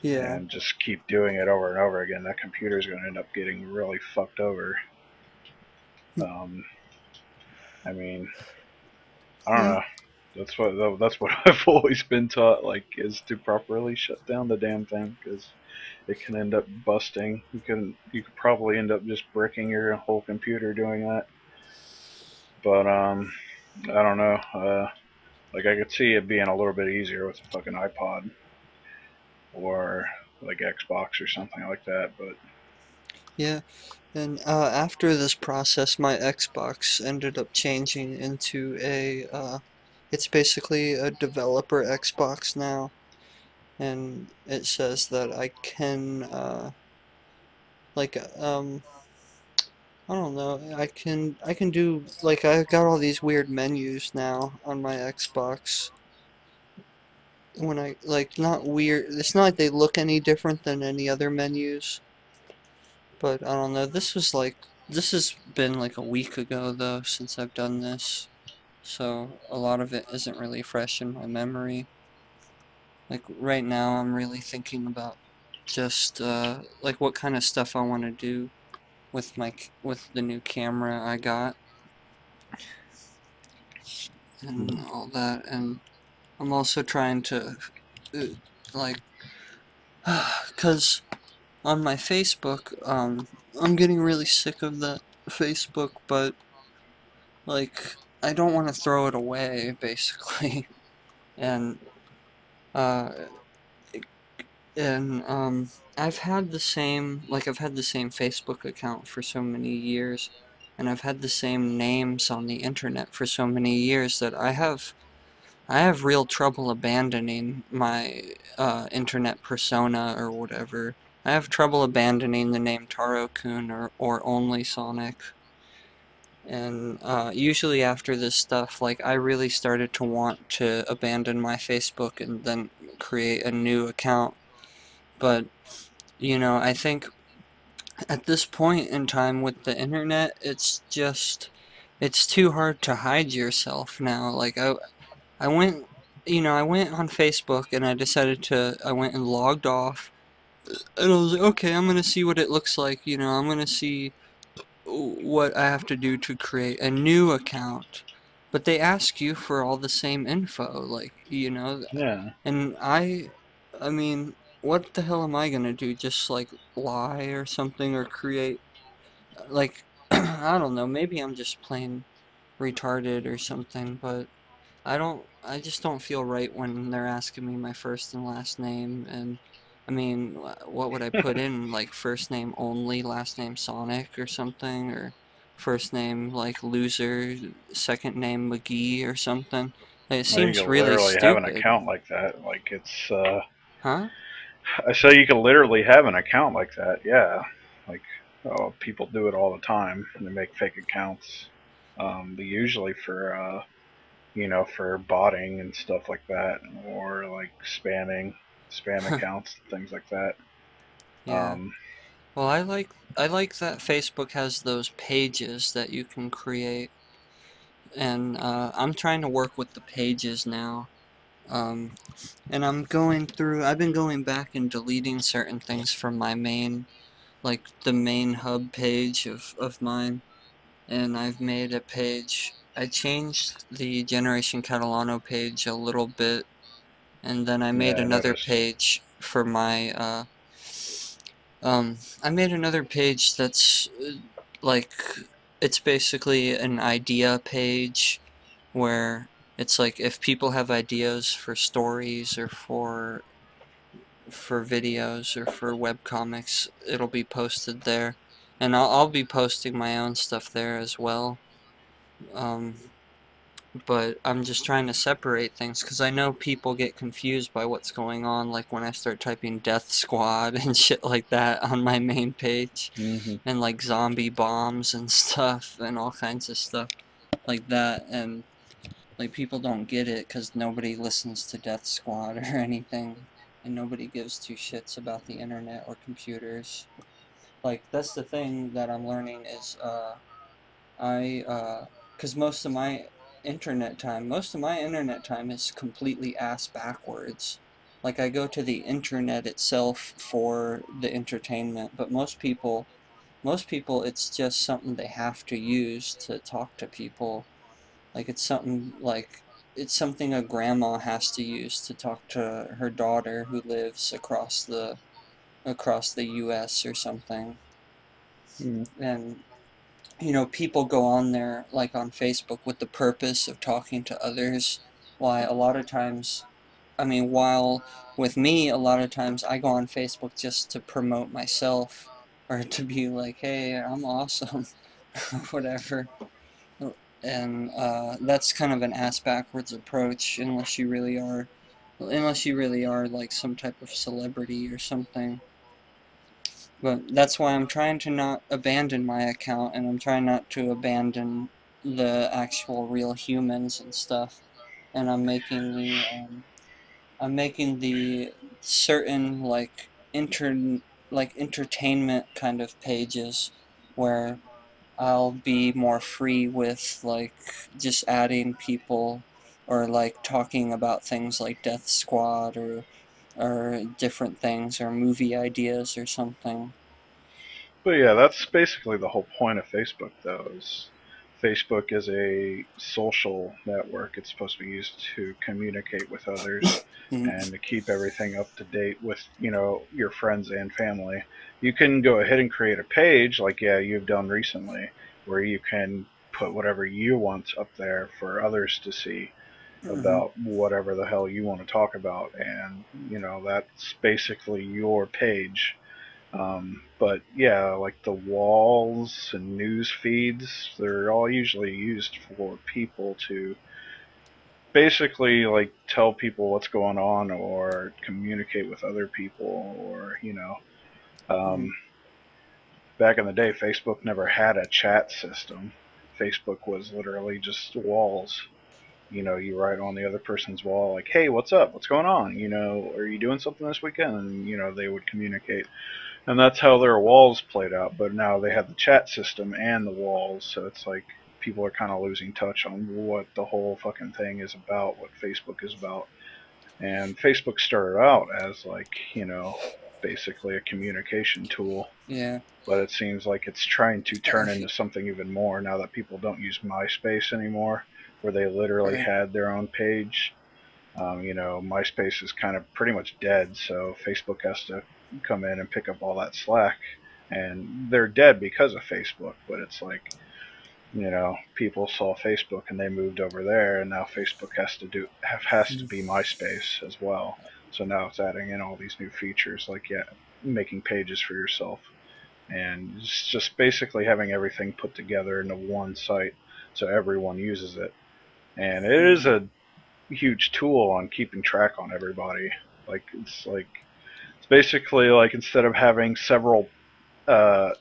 yeah, and just keep doing it over and over again. That computer's going to end up getting really fucked over. Um, I mean, I don't yeah, know. That's what I've always been taught. Like, is to properly shut down the damn thing because it can end up busting. You could probably end up just bricking your whole computer doing that. But I don't know. Like I could see it being a little bit easier with a fucking iPod or like Xbox or something like that. But yeah. And after this process, my Xbox ended up changing into it's basically a developer Xbox now, and it says that I can like I don't know, I can do like I've got all these weird menus now on my Xbox. When I like not weird, it's not like they look any different than any other menus, but I don't know. This has been like a week ago though since I've done this. So a lot of it isn't really fresh in my memory. Like right now, I'm really thinking about just like what kind of stuff I want to do with with the new camera I got and all that. And I'm also trying to uh, like, cause on my Facebook, I'm getting really sick of that Facebook, but like I don't want to throw it away, basically. And uh, I've had the same Facebook account for so many years, and I've had the same names on the internet for so many years that I have real trouble abandoning my internet persona or whatever. I have trouble abandoning the name Taro Kun or Only Sonic. And usually after this stuff, like I really started to want to abandon my Facebook and then create a new account. But I think at this point in time with the internet, it's too hard to hide yourself now. Like I went, I went on Facebook and I went and logged off and I was like, okay, I'm gonna see what it looks like. I'm gonna see what I have to do to create a new account. But they ask you for all the same info, like, Yeah. and I mean, what the hell am I gonna do? Just like lie or something or create, like, I don't know, maybe I'm just plain retarded or something, but I just don't feel right when they're asking me my first and last name. And I mean, what would I put in? Like first name only, last name Sonic or something, or first name like Loser, second name McGee or something. It Well, you seems can really literally have an stupid. account like that. Like it's. Huh? I say you can literally have an account like that. Yeah. Like people do it all the time. They make fake accounts. Usually for for botting and stuff like that, or like spam accounts, things like that. Yeah. Um, Well, I like that Facebook has those pages that you can create, and I'm trying to work with the pages now. Um, and I've been going back and deleting certain things from my main, like the main hub page of mine. And I've made a page, I changed the Generation Catalano page a little bit, and then I made yeah, I another noticed. page for I made another page that's like, it's basically an idea page where it's like if people have ideas for stories or for videos or for webcomics, it'll be posted there. And I'll be posting my own stuff there as well. Um, but I'm just trying to separate things because I know people get confused by what's going on, like when I start typing Death Squad and shit like that on my main page, Hmm. and like zombie bombs and stuff, and all kinds of stuff like that. And like people don't get it because nobody listens to Death Squad or anything, and nobody gives two shits about the internet or computers. Like that's the thing that I'm learning is because most of my internet time is completely ass backwards. Like I go to the internet itself for the entertainment, but most people, it's just something they have to use to talk to people. Like it's something a grandma has to use to talk to her daughter who lives across the US or something. Mm. And people go on there like on Facebook with the purpose of talking to others. Why a lot of times, I mean, while with me, a lot of times I go on Facebook just to promote myself or to be like, hey, I'm awesome, or whatever. And that's kind of an ass backwards approach unless you really are like some type of celebrity or something. But that's why I'm trying to not abandon my account, and I'm trying not to abandon the actual real humans and stuff. And I'm making the certain like entertainment kind of pages where I'll be more free with like just adding people or like talking about things like Death Squad or different things or movie ideas or something. But yeah, that's basically the whole point of Facebook, though. Is Facebook is a social network. It's supposed to be used to communicate with others and to keep everything up to date with your friends and family. You can go ahead and create a page like you've done recently, where you can put whatever you want up there for others to see Hmm. about whatever the hell you want to talk about, and that's basically your page. But yeah, like the walls and news feeds, they're all usually used for people to basically like tell people what's going on or communicate with other people or Hmm. um, back in the day, Facebook never had a chat system. Facebook was literally just walls. You write on the other person's wall like, "Hey, what's up? What's going on? Are you doing something this weekend?" And they would communicate. and that's how their walls played out. But now they have the chat system and the walls, so it's like people are kind of losing touch on what the whole fucking thing is about, what Facebook is about. And Facebook started out as like, basically a communication tool, Yeah. but it seems like it's trying to turn If you, into something even more now that people don't use MySpace anymore, where they literally right. had their own page. MySpace is kind of pretty much dead, so Facebook has to come in and pick up all that slack. And they're dead because of Facebook, but it's like, people saw Facebook and they moved over there, and now Facebook has to be MySpace as well. So now it's adding in all these new features, like making pages for yourself, and it's just basically having everything put together into one site, so everyone uses it. And it is Mm-hmm. a huge tool on keeping track on everybody. It's basically like instead of having uh,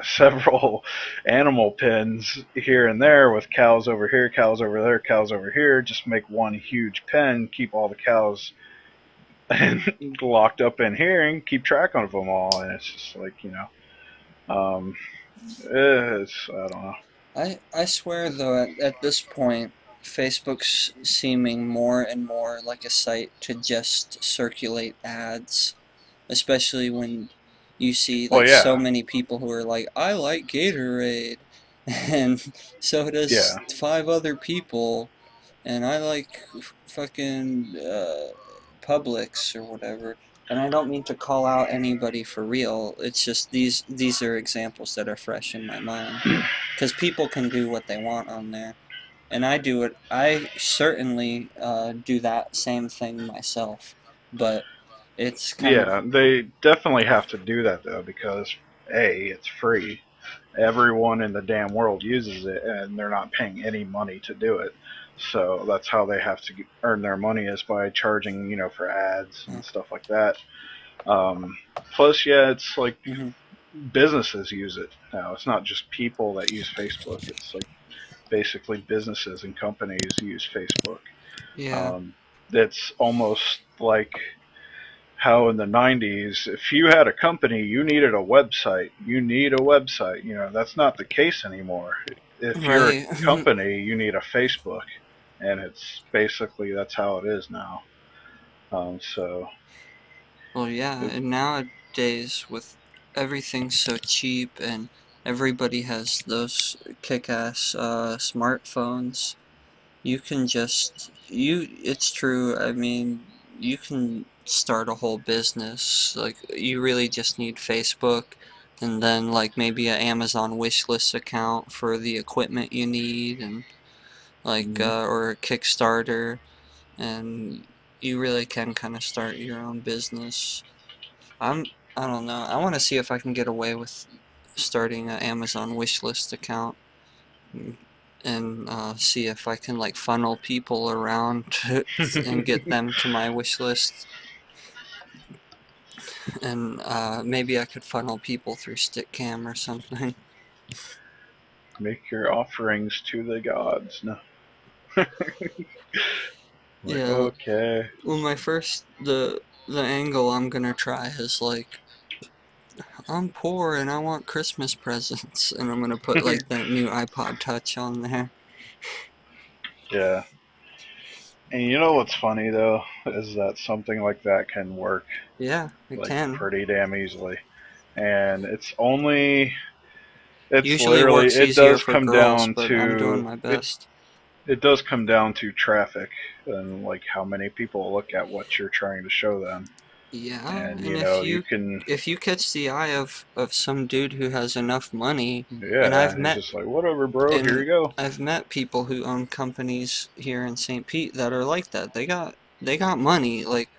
several animal pens here and there with cows over here, cows over there, cows over here. Just make one huge pen, keep all the cows locked up in here, and keep track of them all. And it's just like I don't know. I swear though, at this point, Facebook's seeming more and more like a site to just circulate ads, especially when you see Well, like so yeah, many people who are like, I like Gatorade, and so does yeah, 5 other people, and I like fucking Publix or whatever. And I don't mean to call out anybody for real. It's just these are examples that are fresh in my mind. Because people can do what they want on there. And I do it. I certainly do that same thing myself. But it's kind of. yeah. They definitely have to do that though because it's free. Everyone in the damn world uses it, and they're not paying any money to do it. So that's how they have to earn their money is by charging, for ads Uh, and stuff like that. Um, Plus, yeah, it's like hmm. businesses use it now. It's not just people that use Facebook. It's like basically businesses and companies use Facebook. Yeah. Um, it's almost like how in the 90s, if you had a company, you needed a website. You need a website. That's not the case anymore. If you're a Right. company, you need a Facebook. And it's basically that's how it is now. So, Well, yeah. it, And nowadays, with everything so cheap and everybody has those kick-ass smartphones. You can just it's true. I mean, you can start a whole business. Like you really just need Facebook and then like maybe an Amazon wish list account for the equipment you need and like mm, or a Kickstarter, and you really can kind of start your own business. I don't know. I want to see if I can get away with starting an Amazon wish list account and, and see if I can like funnel people around and get them to my wish list. And maybe I could funnel people through Stickcam or something. make your offerings to the gods. No. Like, Yeah. okay. Well, my first the angle I'm gonna try is like I'm poor and I want Christmas presents, and I'm gonna put like that new iPod Touch on there. Yeah. And you know what's funny though is that something like that can work Yeah, it like can. pretty damn easily. And it's Usually literally works it easier does for come girls, down but I'm doing to my it best. it does come down to traffic and like how many people look at what you're trying to show them. Yeah, And and you can if you catch the eye of some dude who has enough money, and yeah, and he's just like, whatever, bro, here and you go. I've met people who own companies here in St. Pete that are like that. They got money. Like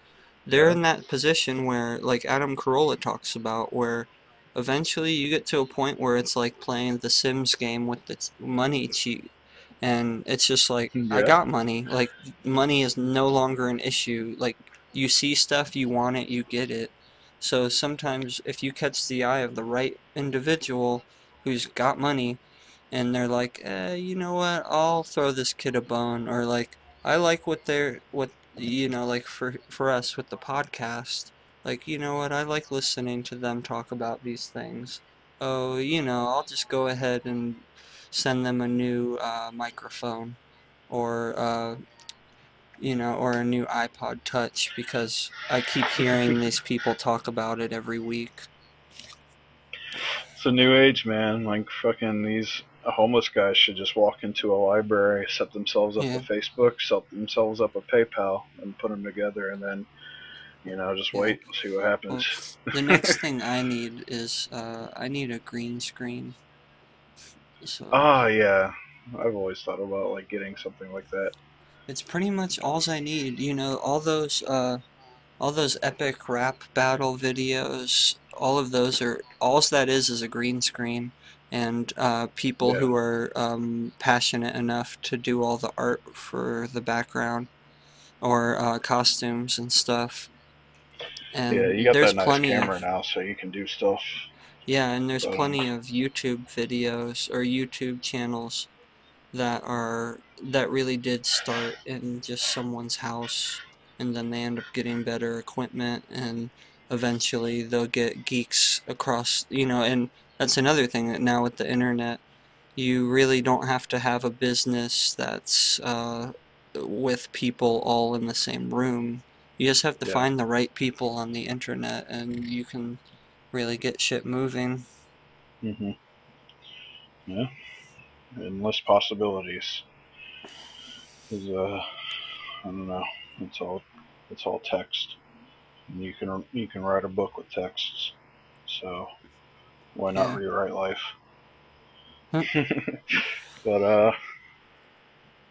they're Yeah. in that position where like Adam Carolla talks about where eventually you get to a point where it's like playing the Sims game with the money cheat, and it's just like I Yeah. got money. Like money is no longer an issue. Like you see stuff, you want it, you get it. So sometimes if you catch the eye of the right individual who's got money and they're like, you know what, I'll throw this kid a bone, or like I like what like for us with the podcast. Like, you know what, I like listening to them talk about these things. Oh, you know, I'll just go ahead and send them a new microphone or or a new iPod Touch because I keep hearing these people talk about it every week. It's a new age, man. Like fucking these homeless guys should just walk into a library, set themselves up a Yeah, Facebook, set themselves up a PayPal, and put them together, and then just yeah. wait and see what happens. Well, the next thing I need is I need a green screen. So Ah, yeah. I've always thought about like getting something like that. it's pretty much alls I need. You know, all those epic rap battle videos, all of those are alls that is a green screen and people Yeah, who are passionate enough to do all the art for the background or costumes and stuff. yeah. And You got there's that nice plenty camera of now, so you can do stuff. yeah, and there's But plenty of YouTube videos or YouTube channels that really did start in just someone's house and then they end up getting better equipment and eventually they'll get geeks across, and that's another thing that now with the internet, you really don't have to have a business that's with people all in the same room. You just have to yeah, find the right people on the internet and you can really get shit moving. hmm yeah. Endless possibilities. 'Cause, I don't know. It's all it's all text, and you can write a book with texts. So why not Yeah. rewrite life? Huh. But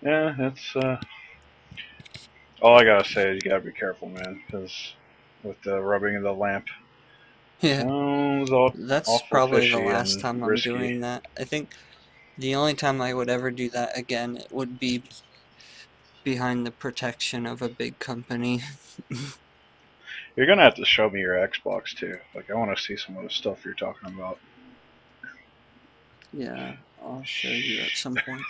yeah, it's all I gotta say is you gotta be careful, man, because with the rubbing of the lamp, Yeah. sounds That's awful probably the fishy last and time I'm risky. doing that. I think the only time I would ever do that again it would be behind the protection of a big company. You're gonna have to show me your Xbox too. Like I want to see some of the stuff you're talking about. Yeah, I'll show you at some point.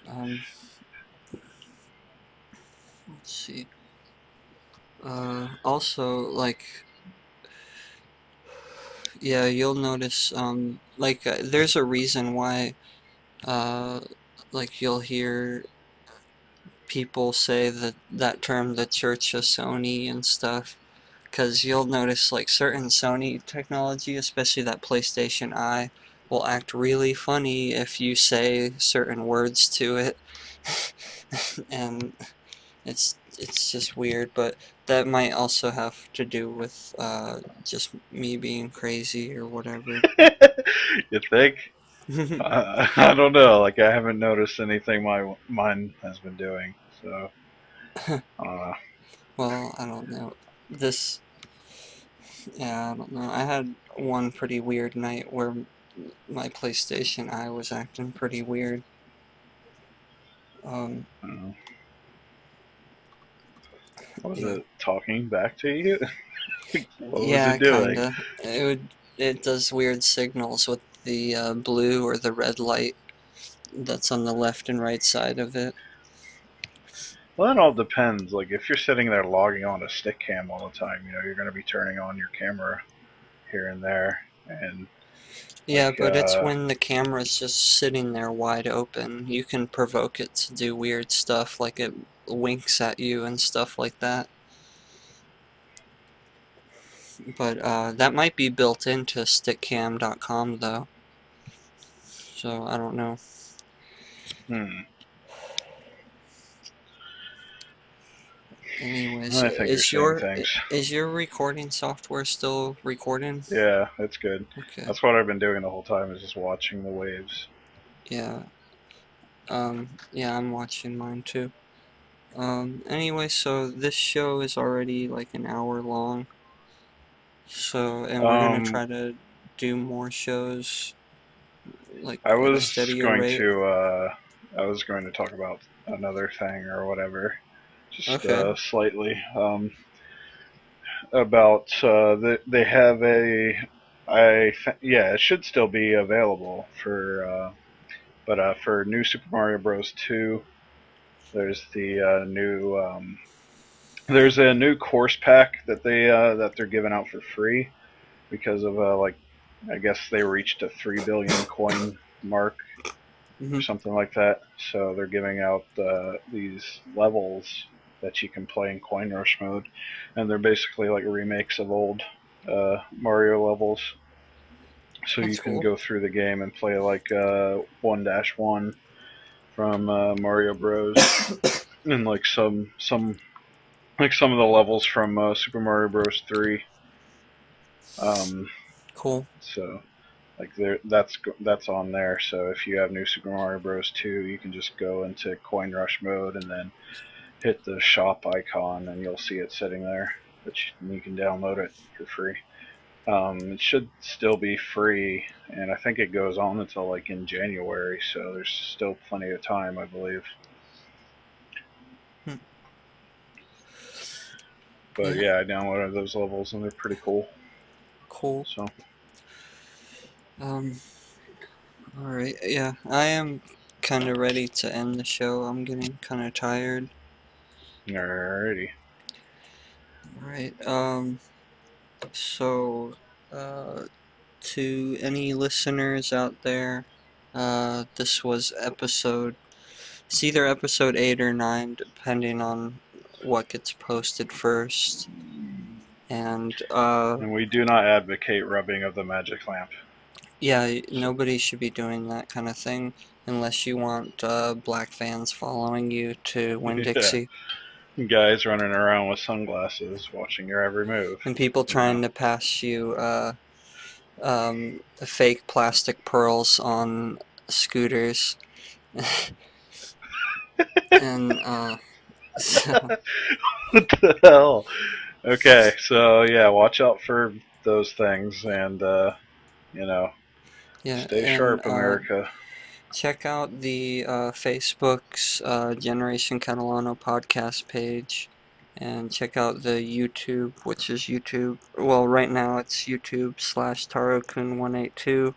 Um, let's see. Also, like, yeah, you'll notice, there's a reason why, uh, like, you'll hear people say that term, the Church of Sony and stuff. Because you'll notice like certain Sony technology, especially that PlayStation Eye, will act really funny if you say certain words to it, and it's just weird. But that might also have to do with just me being crazy or whatever. You think? I don't know. Like I haven't noticed anything my mine has been doing. So I don't know. Well, I don't know. This, yeah, I don't know. I had one pretty weird night where my PlayStation Eye was acting pretty weird. Um, I don't know. Was yeah. it talking back to you? What was Yeah, it doing? kinda. It does weird signals with the blue or the red light that's on the left and right side of it. Well, that all depends. Like if you're sitting there logging on a stick cam all the time, you're going to be turning on your camera here and there, and Yeah, like but it's when the camera's just sitting there wide open. You can provoke it to do weird stuff, like it winks at you and stuff like that. But that might be built into stickcam.com though, so I don't know. hmm, Anyways, I think you're seeing things. is your recording software still recording? Yeah, it's good. Okay. That's what I've been doing the whole time is just watching the waves. Yeah. Yeah, I'm watching mine too. Anyway, so this show is already like an hour long. So, and we're gonna Um, try to do more shows I like at a was steadier going rate. to talk about another thing or whatever, just Okay. slightly about they have yeah, it should still be available for for new Super Mario Bros. 2. There's the new There's a new course pack that they're giving out for free because of like I guess they reached a 3 billion coin mark or Hmm. something like that. So they're giving out these levels that you can play in coin rush mode, and they're basically like remakes of old Mario levels. So you That's can cool. go through the game and play like 1-1 from Mario Bros. And like some of the levels from Super Mario Bros. 3. Um, Cool. so like that's on there. So if you have new Super Mario Bros. 2, you can just go into Coin Rush mode and then hit the shop icon, and you'll see it sitting there. But you can download it for free. It should still be free, and I think it goes on until like in January. So there's still plenty of time, I believe. Hmm. But Yeah, yeah, I downloaded those levels, and they're pretty cool. cool. So Um, all right. Yeah, I am kind of ready to end the show. I'm getting kind of tired. alrighty. All right. So, uh, to any listeners out there, this was episode. It's either episode 8 or 9, depending on what gets posted first. And And we do not advocate rubbing of the magic lamp. yeah, So nobody should be doing that kind of thing unless you want black fans following you to yeah, Winn-Dixie guys running around with sunglasses, watching your every move. and people You know. trying to pass you fake plastic pearls on scooters. And so What the hell? Okay, so yeah, watch out for those things, and you know, yeah, stay and sharp, America. check out the Facebook's Generation Catalano podcast page, and check out the YouTube, which is YouTube. Well, right now it's YouTube/TaroKun182,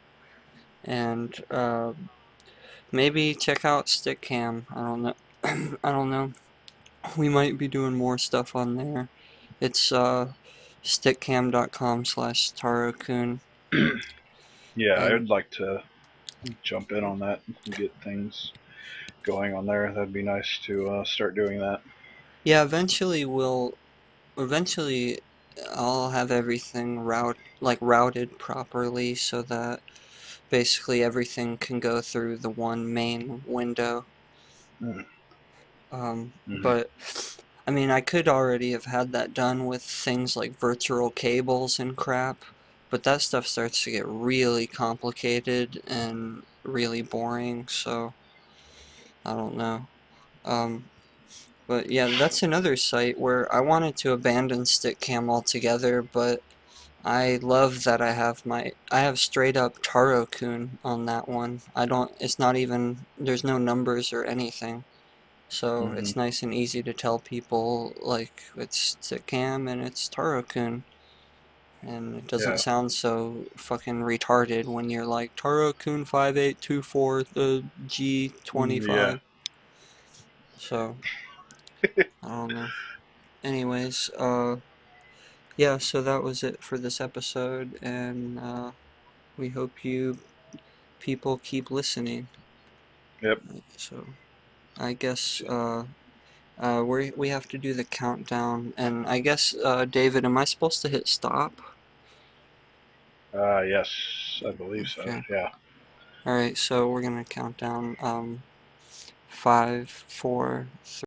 and maybe check out Stickcam. I don't know. I don't know. We might be doing more stuff on there. It's stickcam.com/TaroKun. Yeah, I And would like to jump in on that and get things going on there. That'd be nice to start doing that. yeah, eventually I'll have everything routed properly so that basically everything can go through the one main window. Mm-hmm. But I mean, I could already have had that done with things like virtual cables and crap, but that stuff starts to get really complicated and really boring, so I don't know. Um, but yeah, that's another site where I wanted to abandon Stickcam altogether, but I love that I have straight up Taro-kun on that one. I don't, it's not even, there's no numbers or anything. So Mm-hmm. it's nice and easy to tell people, like, it's Stickam and it's Taro-kun. And it doesn't Yeah. sound so fucking retarded when you're like, Taro-kun 5824, the Yeah. G25. So, I don't know. Anyways, yeah, so that was it for this episode, and we hope you people keep listening. Yep. So I guess we have to do the countdown, and I guess David, am I supposed to hit stop? Yes, I believe so. Okay. Yeah. All right. So we're gonna count down. 5, 4,